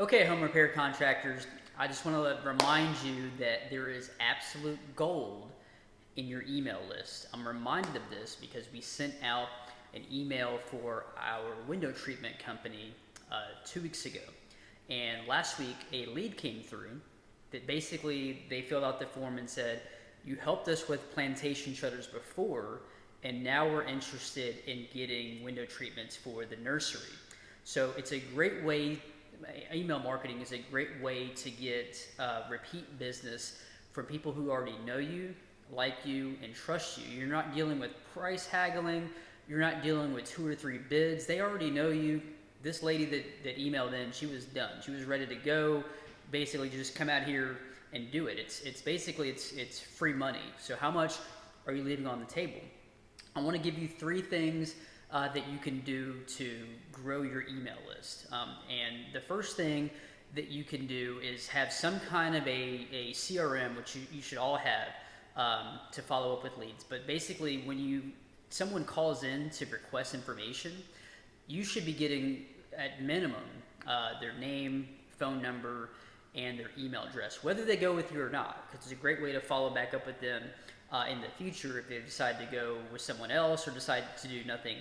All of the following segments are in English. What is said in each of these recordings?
Okay, home repair contractors, I just want to remind you that there is absolute gold in your email list. I'm reminded of this because we sent out an email for our window treatment company 2 weeks ago. And last week, a lead came through that basically they filled out the form and said, you helped us with plantation shutters before, and now we're interested in getting window treatments for the nursery. So it's a great way, email marketing is a great way to get repeat business from people who already know you, like you, and trust you. You're not dealing with price haggling. You're not dealing with 2 or 3 bids. They already know you. This lady that emailed in, she was done. She was ready to go. Basically, just come out here and do it. It's free money. So how much are you leaving on the table? I want to give you 3 things that you can do to grow your email list. And the first thing that you can do is have some kind of a CRM, which you should all have, to follow up with leads. But basically, when someone calls in to request information, you should be getting, at minimum, their name, phone number, and their email address, whether they go with you or not, because it's a great way to follow back up with them in the future if they decide to go with someone else or decide to do nothing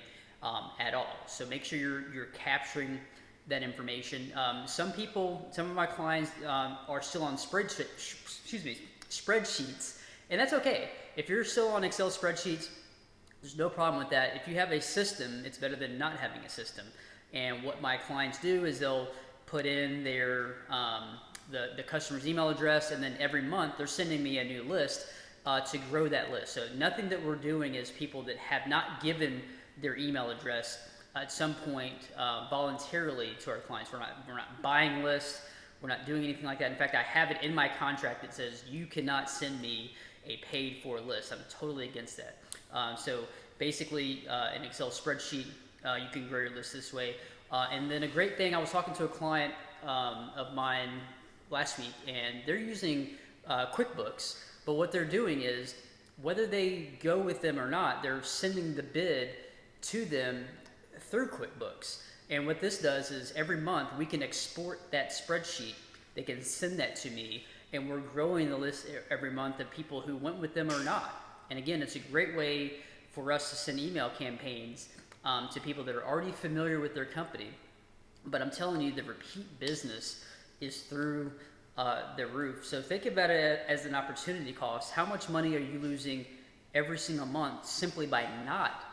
at all. So make sure you're capturing that information. Some of my clients are still on spreadsheets, and that's okay. If you're still on Excel spreadsheets, there's no problem with that. If you have a system, it's better than not having a system. And what my clients do is they'll put in their the customer's email address, and then every month they're sending me a new list to grow that list. So nothing that we're doing is people that have not given their email address at some point voluntarily to our clients. We're not buying lists. We're not doing anything like that. In fact, I have it in my contract that says you cannot send me a paid for list. I'm totally against that. So basically, an Excel spreadsheet, you can grow your list this way. And then a great thing, I was talking to a client of mine last week, and they're using QuickBooks, but what they're doing is, whether they go with them or not, they're sending the bid to them through QuickBooks. And what this does is every month we can export that spreadsheet. They can send that to me, and we're growing the list every month of people who went with them or not. And again, it's a great way for us to send email campaigns to people that are already familiar with their company. But I'm telling you, the repeat business is through the roof. So think about it as an opportunity cost. How much money are you losing every single month simply by not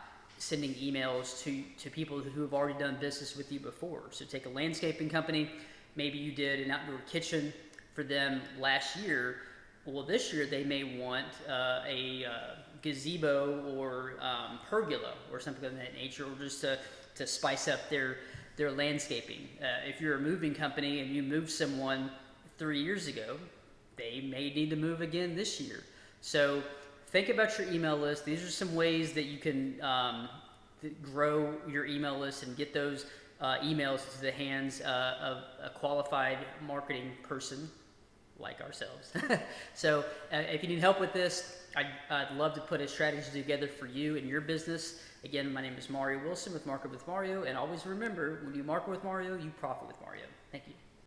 sending emails to people who have already done business with you before? So take a landscaping company. Maybe you did an outdoor kitchen for them last year. Well, this year they may want a gazebo or pergola or something of that nature, or just to spice up their landscaping. If you're a moving company and you moved someone 3 years ago, they may need to move again this year. So think about your email list. These are some ways that you can grow your email list and get those emails to the hands of a qualified marketing person like ourselves. So if you need help with this, I'd love to put a strategy together for you and your business. Again, my name is Mario Wilson with Market with Mario, and always remember, when you market with Mario, you profit with Mario. Thank you.